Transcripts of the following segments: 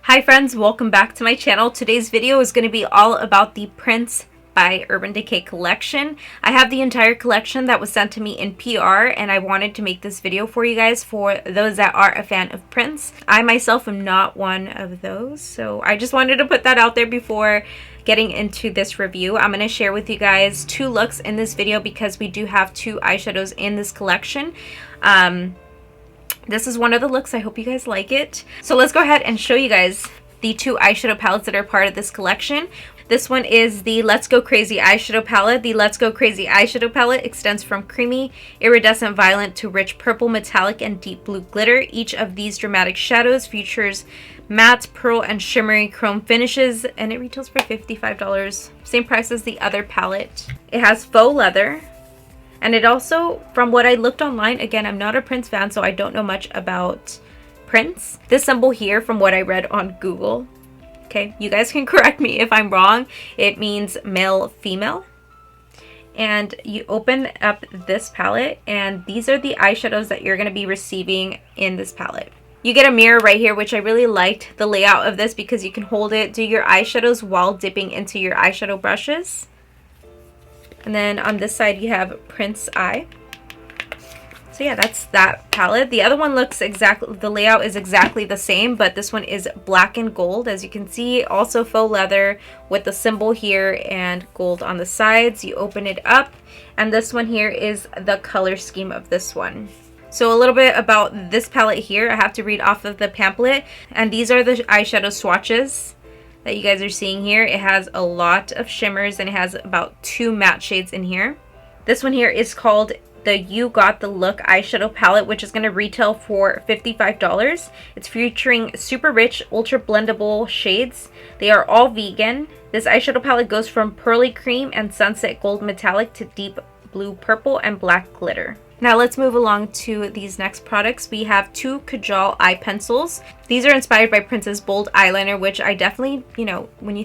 Hi friends, welcome back to my channel. Today's video is going to be all about the Prince by Urban Decay collection. I have the entire collection that was sent to me in PR, and I wanted to make this video for you guys for those that are a fan of Prince. I myself am not one of those, so I just wanted to put that out there before getting into this review. I'm going to share with you guys two looks in this video because we do have two eyeshadows in this collection. This is one of the looks. I hope you guys like it. So let's go ahead and show you guys the two eyeshadow palettes that are part of this collection. This one is the Let's Go Crazy eyeshadow palette. The Let's Go Crazy eyeshadow palette extends from creamy, iridescent violet to rich purple, metallic, and deep blue glitter. Each of these dramatic shadows features matte, pearl, and shimmery chrome finishes, and it retails for $55. Same price as the other palette. It has faux leather. And it also, from what I looked online, again, I'm not a Prince fan, so I don't know much about Prince. This symbol here, from what I read on Google, okay, you guys can correct me if I'm wrong, it means male, female. And you open up this palette, and these are the eyeshadows that you're going to be receiving in this palette. You get a mirror right here, which I really liked the layout of this because you can hold it, do your eyeshadows while dipping into your eyeshadow brushes. And then on this side you have Prince Eye. So yeah, that's that palette. The other one looks exactly, the layout is exactly the same, but this one is black and gold, as you can see. Also faux leather with the symbol here and gold on the sides. You open it up, and this one here is the color scheme of this one. So a little bit about this palette here. I have to read off of the pamphlet, and these are the eyeshadow swatches that you guys are seeing here. It has a lot of shimmers, and it has about 2 matte shades in here. This one here is called the You Got the Look eyeshadow palette, which is going to retail for $55. It's featuring super rich, ultra blendable shades. They are all vegan. This eyeshadow palette goes from pearly cream and sunset gold metallic to deep blue purple and black glitter. Now let's move along to these next products. We have two Kajal eye pencils. These are inspired by Prince's bold eyeliner, which I definitely, you know, when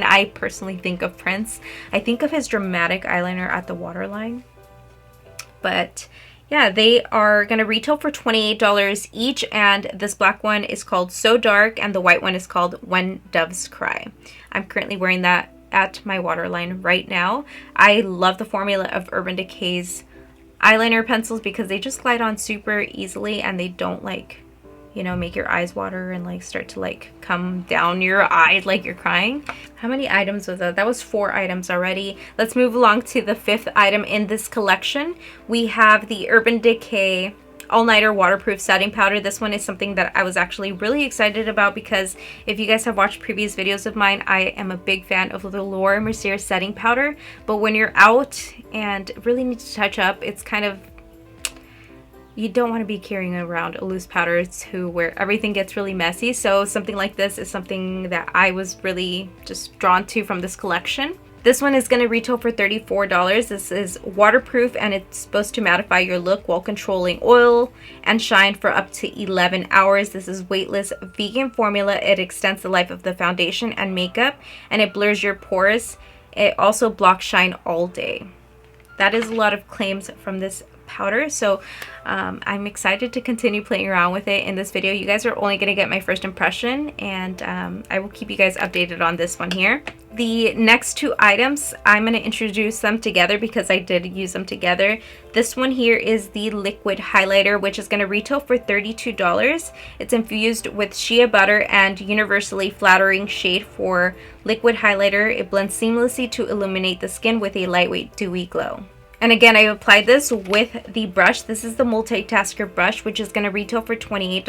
I personally think of Prince, I think of his dramatic eyeliner at the waterline. But yeah, they are going to retail for $28 each, and this black one is called So Dark, and the white one is called When Doves Cry. I'm currently wearing that at my waterline right now. I love the formula of Urban Decay's eyeliner pencils because they just glide on super easily, and they don't, like, you know, make your eyes water and like start to like come down your eyes like you're crying. How many items was that? That was 4 items already. Let's move along to the 5th item in this collection. We have the Urban Decay All-Nighter Waterproof Setting Powder. This one is something that I was actually really excited about because if you guys have watched previous videos of mine, I am a big fan of the Laura Mercier setting powder. But when you're out and really need to touch up, it's kind of, you don't want to be carrying around a loose powder to where everything gets really messy. So something like this is something that I was really just drawn to from this collection. This one is going to retail for $34. This is waterproof, and it's supposed to mattify your look while controlling oil and shine for up to 11 hours. This is weightless vegan formula. It extends the life of the foundation and makeup, and it blurs your pores. It also blocks shine all day. That is a lot of claims from this powder, so I'm excited to continue playing around with it in this video. You guys are only going to get my first impression, and I will keep you guys updated on this one here. The next 2 items, I'm going to introduce them together because I did use them together. This one here is the liquid highlighter, which is going to retail for $32. It's infused with shea butter and universally flattering shade for liquid highlighter. It blends seamlessly to illuminate the skin with a lightweight dewy glow. And again, I applied this with the brush. This is the multitasker brush, which is going to retail for $28.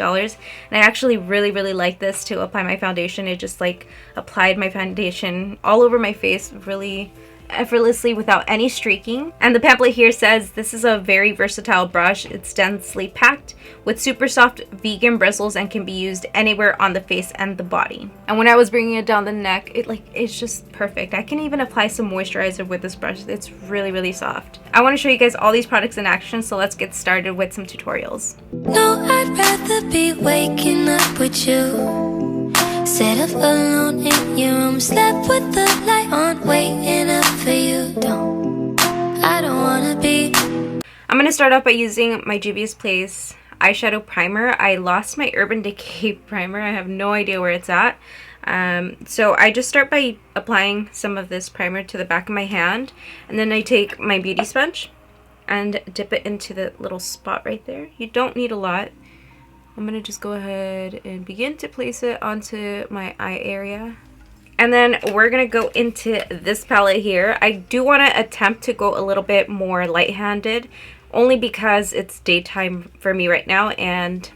And I actually really like this to apply my foundation. It just like applied my foundation all over my face really effortlessly without any streaking. And the pamphlet here says this is a very versatile brush. It's densely packed with super soft vegan bristles and can be used anywhere on the face and the body. And when I was bringing it down the neck, it's just perfect. I can even apply some moisturizer with this brush. It's really soft. I want to show you guys all these products in action, so let's get started with some tutorials. No, I'd rather be waking up with you. Set up alone in your room, slept with the light on, waiting up for you. I don't wanna be. I'm gonna start off by using my Juvia's Place eyeshadow primer. I lost my Urban Decay primer. I have no idea where it's at. So I just start by applying some of this primer to the back of my hand, and then I take my beauty sponge and dip it into the little spot right there. You don't need a lot. I'm gonna just go ahead and begin to place it onto my eye area. And then we're gonna go into this palette here. I do wanna attempt to go a little bit more light-handed, only because it's daytime for me right now, and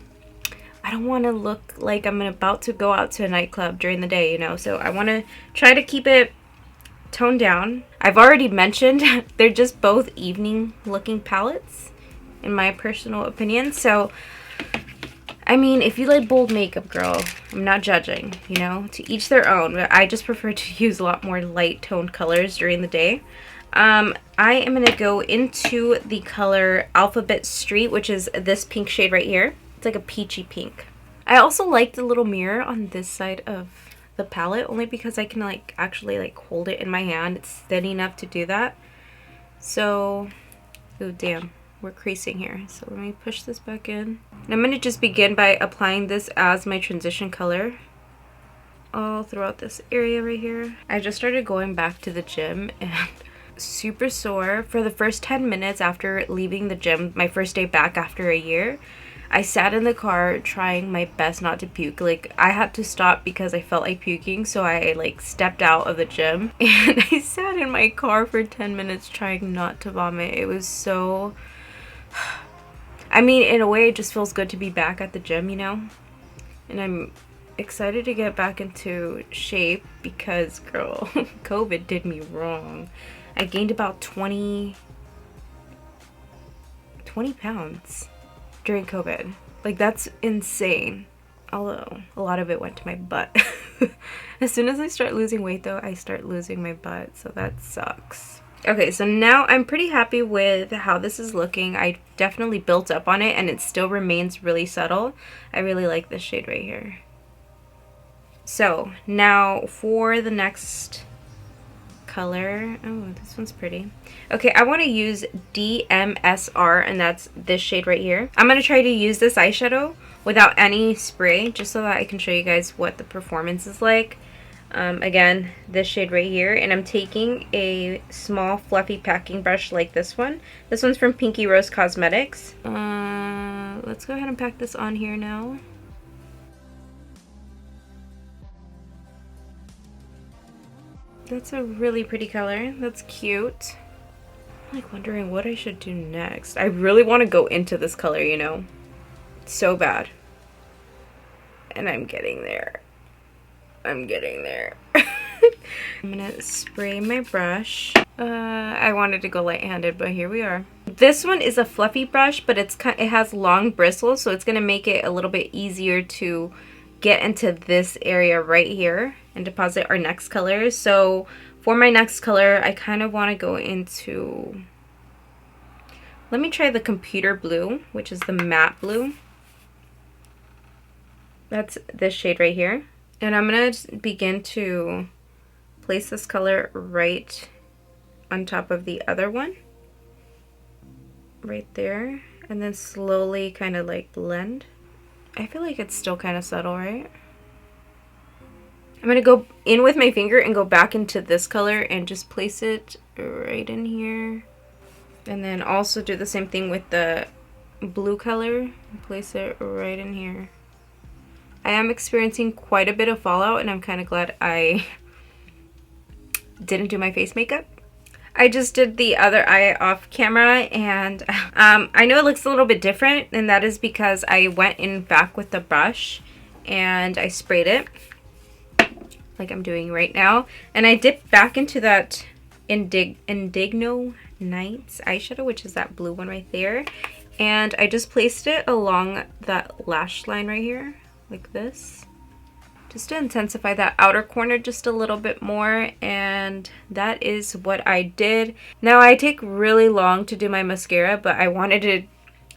I don't want to look like I'm about to go out to a nightclub during the day, you know, so I want to try to keep it toned down. I've already mentioned they're just both evening looking palettes in my personal opinion, so I mean, if you like bold makeup, girl, I'm not judging, you know, to each their own, but I just prefer to use a lot more light toned colors during the day. I am going to go into the color Alphabet Street, which is this pink shade right here. It's like a peachy pink. I also like the little mirror on this side of the palette, only because I can like actually like hold it in my hand. It's steady enough to do that. So, oh damn, we're creasing here. So let me push this back in. And I'm going to just begin by applying this as my transition color all throughout this area right here. I just started going back to the gym and super sore. For the first 10 minutes after leaving the gym, my first day back after a year, I sat in the car trying my best not to puke. Like, I had to stop because I felt like puking, so I like stepped out of the gym and I sat in my car for 10 minutes trying not to vomit. It was so, I mean, in a way it just feels good to be back at the gym, you know, and I'm excited to get back into shape because, girl, COVID did me wrong. I gained about 20 pounds during COVID. Like, that's insane. Although a lot of it went to my butt. As soon as I start losing weight though, I start losing my butt, so that sucks. Okay, so now I'm pretty happy with how this is looking. I definitely built up on it and it still remains really subtle. I really like this shade right here. So now for the next color, oh, this one's pretty. Okay, I want to use DMSR, and that's this shade right here. I'm going to try to use this eyeshadow without any spray, just so that I can show you guys what the performance is like. Again, this shade right here, and I'm taking a small fluffy packing brush like this one. This one's from Pinky Rose Cosmetics. Let's go ahead and pack this on here now. That's a really pretty color. That's cute. I'm like wondering what I should do next. I really want to go into this color, you know, so bad. And I'm getting there. I'm getting there. I'm gonna spray my brush. I wanted to go light-handed, but here we are. This one is a fluffy brush, but it has long bristles, so it's gonna make it a little bit easier to get into this area right here and deposit our next color. So for my next color, I kind of want to go into, let me try the Computer Blue, which is the matte blue. That's this shade right here. And I'm going to begin to place this color right on top of the other one. Right there. And then slowly kind of like blend. I feel like it's still kind of subtle, right? I'm going to go in with my finger and go back into this color and just place it right in here. And then also do the same thing with the blue color. Place it right in here. I am experiencing quite a bit of fallout, and I'm kind of glad I didn't do my face makeup. I just did the other eye off camera, and I know it looks a little bit different, and that is because I went in back with the brush and I sprayed it like I'm doing right now, and I dipped back into that Indigno Nights eyeshadow, which is that blue one right there, and I just placed it along that lash line right here like this, just to intensify that outer corner just a little bit more. And that is what I did. Now I take really long to do my mascara, but I wanted to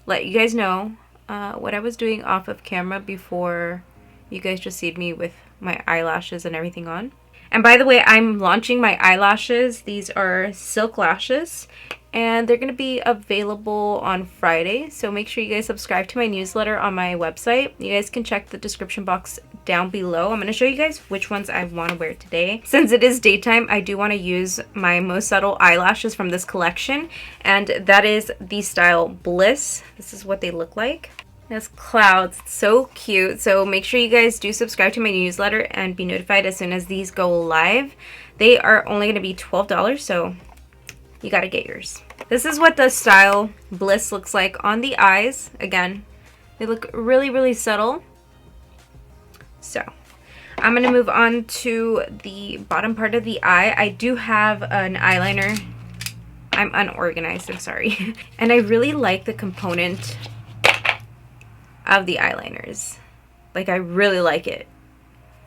let you guys know what I was doing off of camera before you guys just see me with my eyelashes and everything on. And by the way, I'm launching my eyelashes. These are silk lashes, and they're going to be available on Friday. So make sure you guys subscribe to my newsletter on my website. You guys can check the description box down below. I'm going to show you guys which ones I want to wear today. Since it is daytime, I do want to use my most subtle eyelashes from this collection, and that is the style Bliss. This is what they look like. There's clouds. It's so cute. So make sure you guys do subscribe to my newsletter and be notified as soon as these go live. They are only going to be $12, so you got to get yours. This is what the style Bliss looks like on the eyes. Again, they look really, really subtle. So I'm going to move on to the bottom part of the eye. I do have an eyeliner. I'm unorganized, I'm sorry. And I really like the component of the eyeliners. Like, I really like it.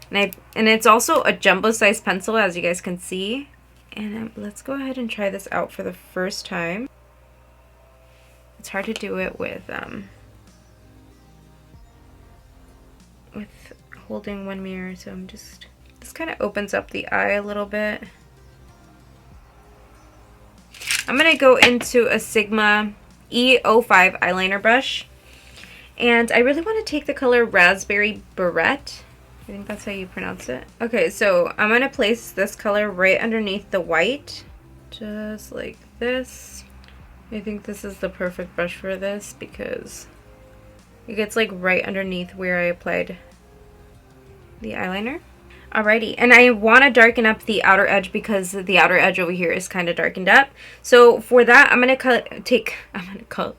And it's also a jumbo size pencil, as you guys can see. And let's go ahead and try this out for the first time. It's hard to do it with holding one mirror, so I'm just, this kind of opens up the eye a little bit. I'm gonna go into a Sigma E05 eyeliner brush. And I really want to take the color Raspberry Barrette. I think that's how you pronounce it. Okay, so I'm going to place this color right underneath the white. Just like this. I think this is the perfect brush for this because it gets like right underneath where I applied the eyeliner. Alrighty, and I want to darken up the outer edge because the outer edge over here is kind of darkened up. So for that, I'm going to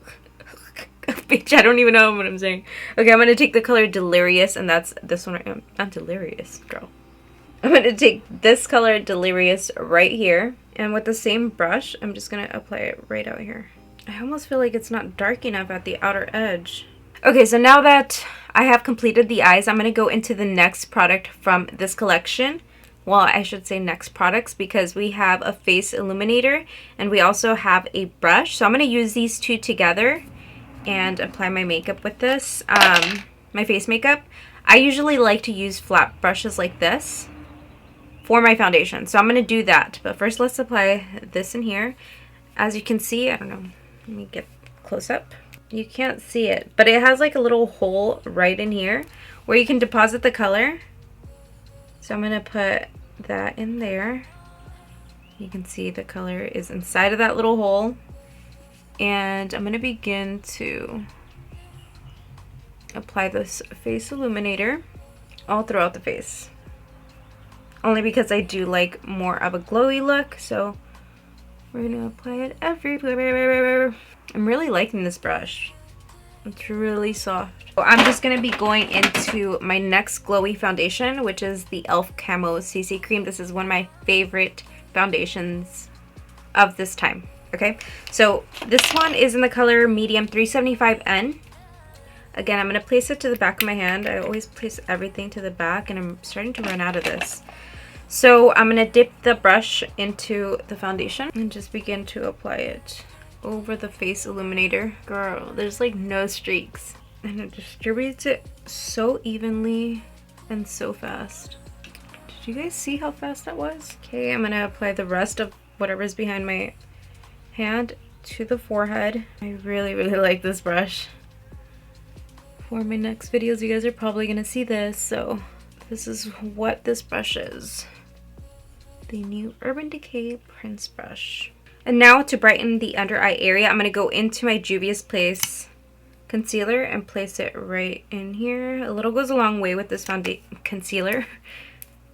bitch, I don't even know what I'm saying. Okay, I'm going to take the color Delirious, and that's this one right now. Not Delirious, girl. I'm going to take this color Delirious right here, and with the same brush, I'm just going to apply it right out here. I almost feel like it's not dark enough at the outer edge. Okay, so now that I have completed the eyes, I'm going to go into the next product from this collection. Well, I should say next products because we have a face illuminator, and we also have a brush. So I'm going to use these two together and apply my makeup with this, my face makeup. I usually like to use flat brushes like this for my foundation, so I'm going to do that. But first, let's apply this in here. As you can see, I don't know, let me get close up. You can't see it, but it has like a little hole right in here where you can deposit the color. So I'm going to put that in there. You can see the color is inside of that little hole. And I'm going to begin to apply this face illuminator all throughout the face. Only because I do like more of a glowy look, so we're going to apply it everywhere. I'm really liking this brush. It's really soft. So I'm just going to be going into my next glowy foundation, which is the e.l.f. Camo CC Cream. This is one of my favorite foundations of this time. Okay, so this one is in the color medium 375N. Again, I'm going to place it to the back of my hand. I always place everything to the back, and I'm starting to run out of this. So I'm going to dip the brush into the foundation and just begin to apply it over the face illuminator. Girl, there's like no streaks. And it distributes it so evenly and so fast. Did you guys see how fast that was? Okay, I'm going to apply the rest of whatever's behind my hand to the forehead. I really, really like this brush. For my next videos, you guys are probably going to see this. So this is what this brush is. The new Urban Decay Prince brush. And now to brighten the under eye area, I'm going to go into my Juvia's Place concealer and place it right in here. A little goes a long way with this concealer.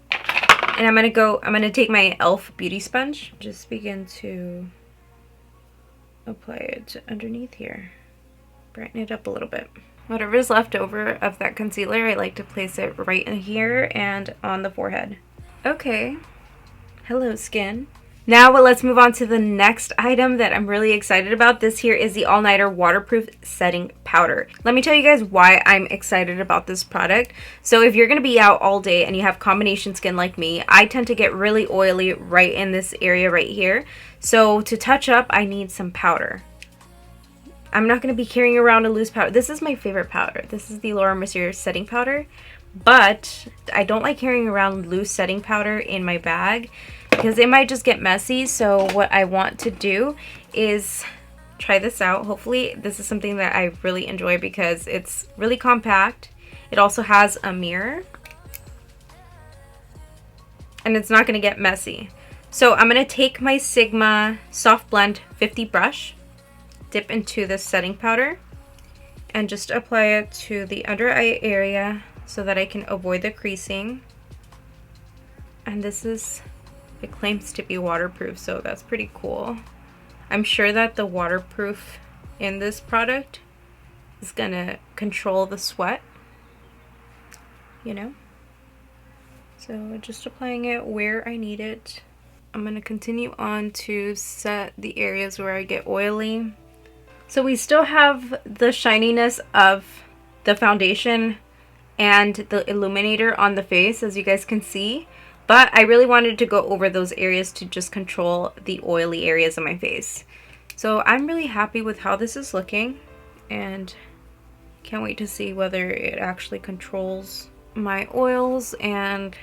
And I'm going to take my e.l.f. beauty sponge. Just begin to apply it underneath here. Brighten it up a little bit. Whatever's left over of that concealer, I like to place it right in here and on the forehead. Okay. Hello, skin. Now let's move on to the next item that I'm really excited about. This here is the All Nighter Waterproof Setting Powder. Let me tell you guys why I'm excited about this product. So if you're going to be out all day and you have combination skin like me, I tend to get really oily right in this area right here. So to touch up, I need some powder. I'm not going to be carrying around a loose powder. This is my favorite powder. This is the Laura Mercier setting powder. but I don't like carrying around loose setting powder in my bag because it might just get messy. So what I want to do is try this out. Hopefully this is something that I really enjoy because it's really compact. It also has a mirror and it's not going to get messy. So I'm going to take my Sigma Soft Blend 50 brush, dip into this setting powder, and just apply it to the under eye area so that I can avoid the creasing. And this is, it claims to be waterproof, so that's pretty cool. I'm sure that the waterproof in this product is gonna control the sweat, you know? So just applying it where I need it. I'm gonna continue on to set the areas where I get oily. So we still have the shininess of the foundation and the illuminator on the face, as you guys can see. But I really wanted to go over those areas to just control the oily areas of my face. So I'm really happy with how this is looking and can't wait to see whether it actually controls my oils and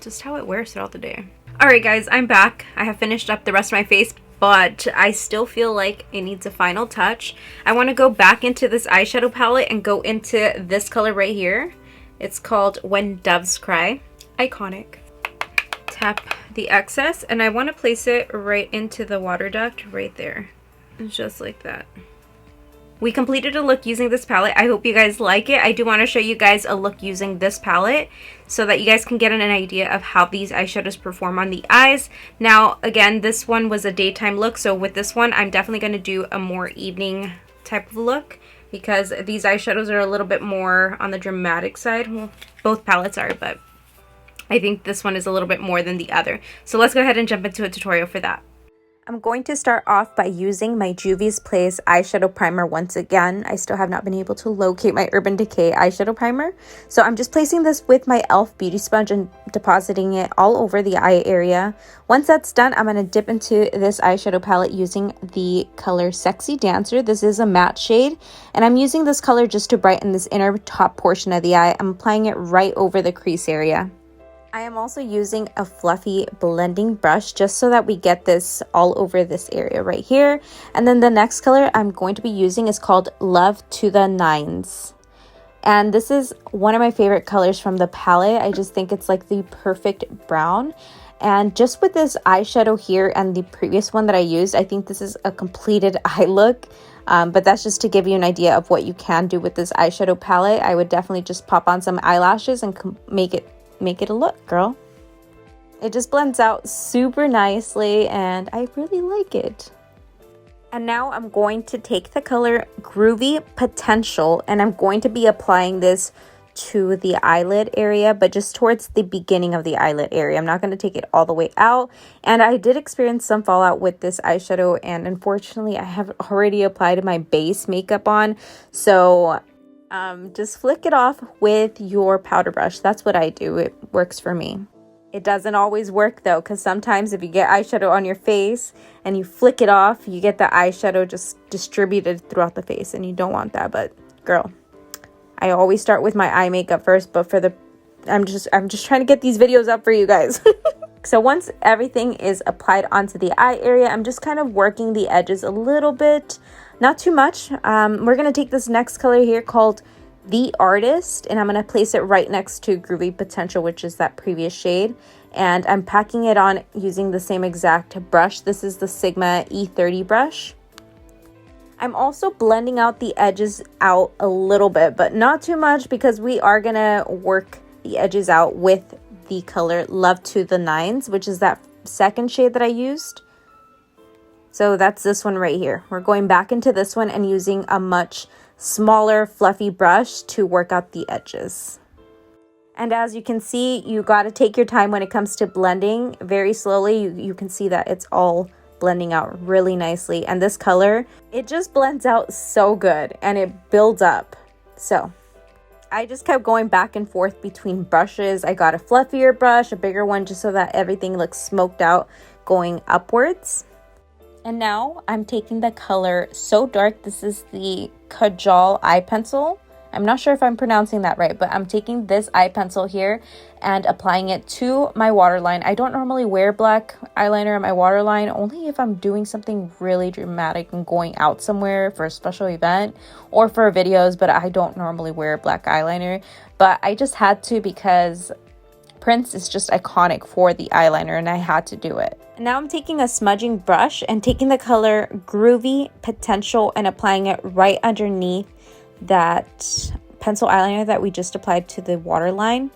just how it wears throughout the day. Alright guys, I'm back. I have finished up the rest of my face, but I still feel like it needs a final touch. I want to go back into this eyeshadow palette and go into this color right here. It's called When Doves Cry. Iconic. Tap the excess and I want to place it right into the water duct right there. Just like that. We completed a look using this palette. I hope you guys like it. I do want to show you guys a look using this palette so that you guys can get an idea of how these eyeshadows perform on the eyes. Now, again, this one was a daytime look, so with this one, I'm definitely going to do a more evening type of look because these eyeshadows are a little bit more on the dramatic side. Well, both palettes are, but I think this one is a little bit more than the other. So let's go ahead and jump into a tutorial for that. I'm going to start off by using my Juvia's Place eyeshadow primer once again. I still have not been able to locate my Urban Decay eyeshadow primer. So I'm just placing this with my e.l.f. beauty sponge and depositing it all over the eye area. Once that's done, I'm going to dip into this eyeshadow palette using the color Sexy Dancer. This is a matte shade, and I'm using this color just to brighten this inner top portion of the eye. I'm applying it right over the crease area. I am also using a fluffy blending brush just so that we get this all over this area right here. And then the next color I'm going to be using is called Love to the Nines. And this is one of my favorite colors from the palette. I just think it's like the perfect brown. And just with this eyeshadow here and the previous one that I used, I think this is a completed eye look. But that's just to give you an idea of what you can do with this eyeshadow palette. I would definitely just pop on some eyelashes and make it a look, girl. It just blends out super nicely and I really like it. And now I'm going to take the color Groovy Potential and I'm going to be applying this to the eyelid area, but just towards the beginning of the eyelid area. I'm not going to take it all the way out. And I did experience some fallout with this eyeshadow, and unfortunately I have already applied my base makeup on. So just flick it off with your powder brush. That's what I do. It works for me. It doesn't always work though, because sometimes if you get eyeshadow on your face and you flick it off, you get the eyeshadow just distributed throughout the face, and you don't want that. But girl, I always start with my eye makeup first, but I'm just trying to get these videos up for you guys. So once everything is applied onto the eye area, I'm just kind of working the edges a little bit, not too much. We're going to take this next color here called The Artist, and I'm going to place it right next to Groovy Potential, which is that previous shade. And I'm packing it on using the same exact brush. This is the Sigma E30 brush. I'm also blending out the edges out a little bit, but not too much because we are going to work the edges out with the color Love to the Nines, which is that second shade that I used. So that's this one right here. We're going back into this one and using a much smaller fluffy brush to work out the edges. And as you can see, you got to take your time when it comes to blending very slowly. You can see that it's all blending out really nicely, and this color, it just blends out so good and it builds up. So I just kept going back and forth between brushes. I got a fluffier brush, a bigger one, just so that everything looks smoked out going upwards. And now I'm taking the color So Dark. This is the Kajal eye pencil, I'm not sure if I'm pronouncing that right, but I'm taking this eye pencil here and applying it to my waterline. I don't normally wear black eyeliner in my waterline, only if I'm doing something really dramatic and going out somewhere for a special event or for videos, but I don't normally wear black eyeliner. But I just had to because Prince is just iconic for the eyeliner and I had to do it. Now I'm taking a smudging brush and taking the color Groovy Potential and applying it right underneath that pencil eyeliner that we just applied to the waterline.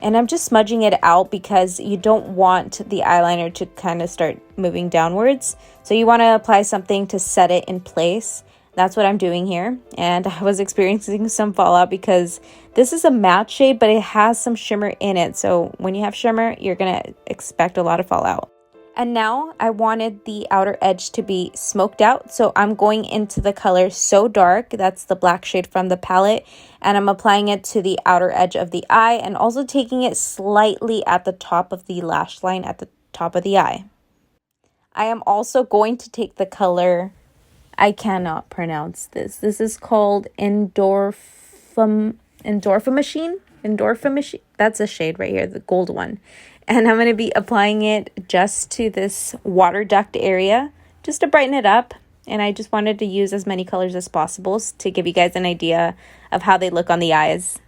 And I'm just smudging it out because you don't want the eyeliner to kind of start moving downwards. So you want to apply something to set it in place. That's what I'm doing here. And I was experiencing some fallout because this is a matte shade, but it has some shimmer in it. So when you have shimmer, you're going to expect a lot of fallout. And now I wanted the outer edge to be smoked out. So I'm going into the color So Dark. That's the black shade from the palette. And I'm applying it to the outer edge of the eye and also taking it slightly at the top of the lash line at the top of the eye. I am also going to take the color, I cannot pronounce this. This is called Endorphin Machine. That's a shade right here, the gold one. And I'm going to be applying it just to this water duct area, just to brighten it up. And I just wanted to use as many colors as possible to give you guys an idea of how they look on the eyes.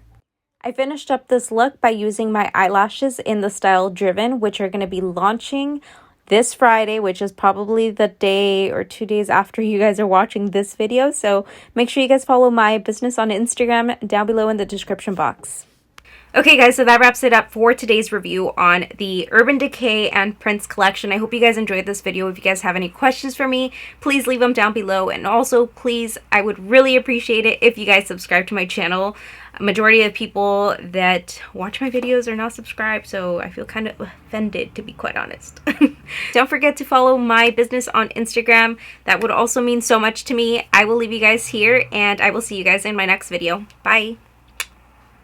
I finished up this look by using my eyelashes in the style Driven, which are going to be launching this Friday, which is probably the day or 2 days after you guys are watching this video. So make sure you guys follow my business on Instagram down below in the description box. Okay guys, so that wraps it up for today's review on the Urban Decay and Prince collection. I hope you guys enjoyed this video. If you guys have any questions for me, please leave them down below. And also, please, I would really appreciate it if you guys subscribe to my channel. A majority of people that watch my videos are not subscribed, so I feel kind of offended, to be quite honest. Don't forget to follow my business on Instagram. That would also mean so much to me. I will leave you guys here, and I will see you guys in my next video. Bye!